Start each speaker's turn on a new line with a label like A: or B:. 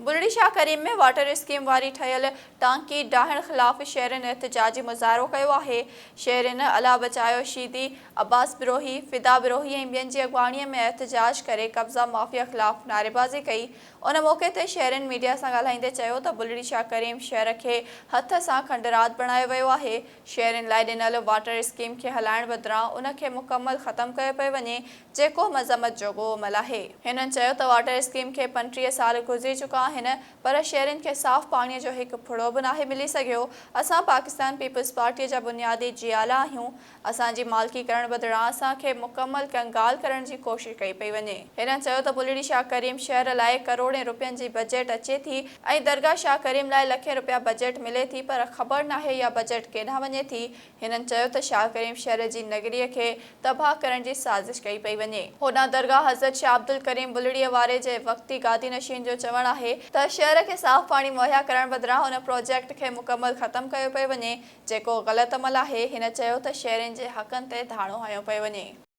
A: बुलड़ी शाह करीम में water scheme वारी ठयल टांकी डाहण खिलाफ शहरन एहतजाजी मुजाहरो किया है। शहरन अला बचायो शीदी अब्बास बिरोही फिदा बिरोही ऐं ॿियनि जी अॻवाणीअ में एहतजाज करे कब्ज़ा माफ़िया ख़िलाफ़ नारेबाज़ी कई। उन मौक़े ते शहरन मीडिया सां ॻाल्हाईंदे चयो त बुलड़ी शाह करीम शहर खे हथ सां खंडरात बणायो वियो आहे। शहरन लाइ ॾिनल वाटर स्कीम खे हलाइण बदिरां उन खे मुकमल ख़त्म कयो पियो वञे, जेको मज़म्मत जोॻो अमल आहे। हिननि चयो त वाटर स्कीम खे 35 साल गुज़री चुका आहिनि, पर शहरन के साफ़ पाणीअ जो हिकु फुड़ो बि नाहे मिली सघियो। असां पाकिस्तान पीपल्स पार्टीअ जा बुनियादी जियाला आहियूं। असांजी मालिकी करण बदिरां असांखे मुकमल कंगाल करण जी कोशिश कई पई वञे। हिननि चयो त बुलड़ी शाह करीम शहर लाइ करोड़े रुपयनि जी बजट अचे थी ऐं दरगाह शाह करीम लाइ लखे रुपया बजट मिले थी, पर ख़बर नाहे इहा बजट केॾांहुं वञे थी। हिननि चयो त शाह करीम शहर जी नगरीअ खे तबाह करण जी साज़िश कई पई वञे। होॾां दरगाह हज़रत शाह अब्दुल करीम बुलड़ीअ वारे जे वक़्ती गादी नशीन जो चवणु आहे त शहर खे साफ़ पाणी मुहैया करण बदिरां उन प्रोजेक्ट खे मुकमल ख़त्म कयो पियो वञे, जेको ग़लति अमल आहे। हिन चयो त शहरन जे हक़नि ते धाणो हयो पियो वञे।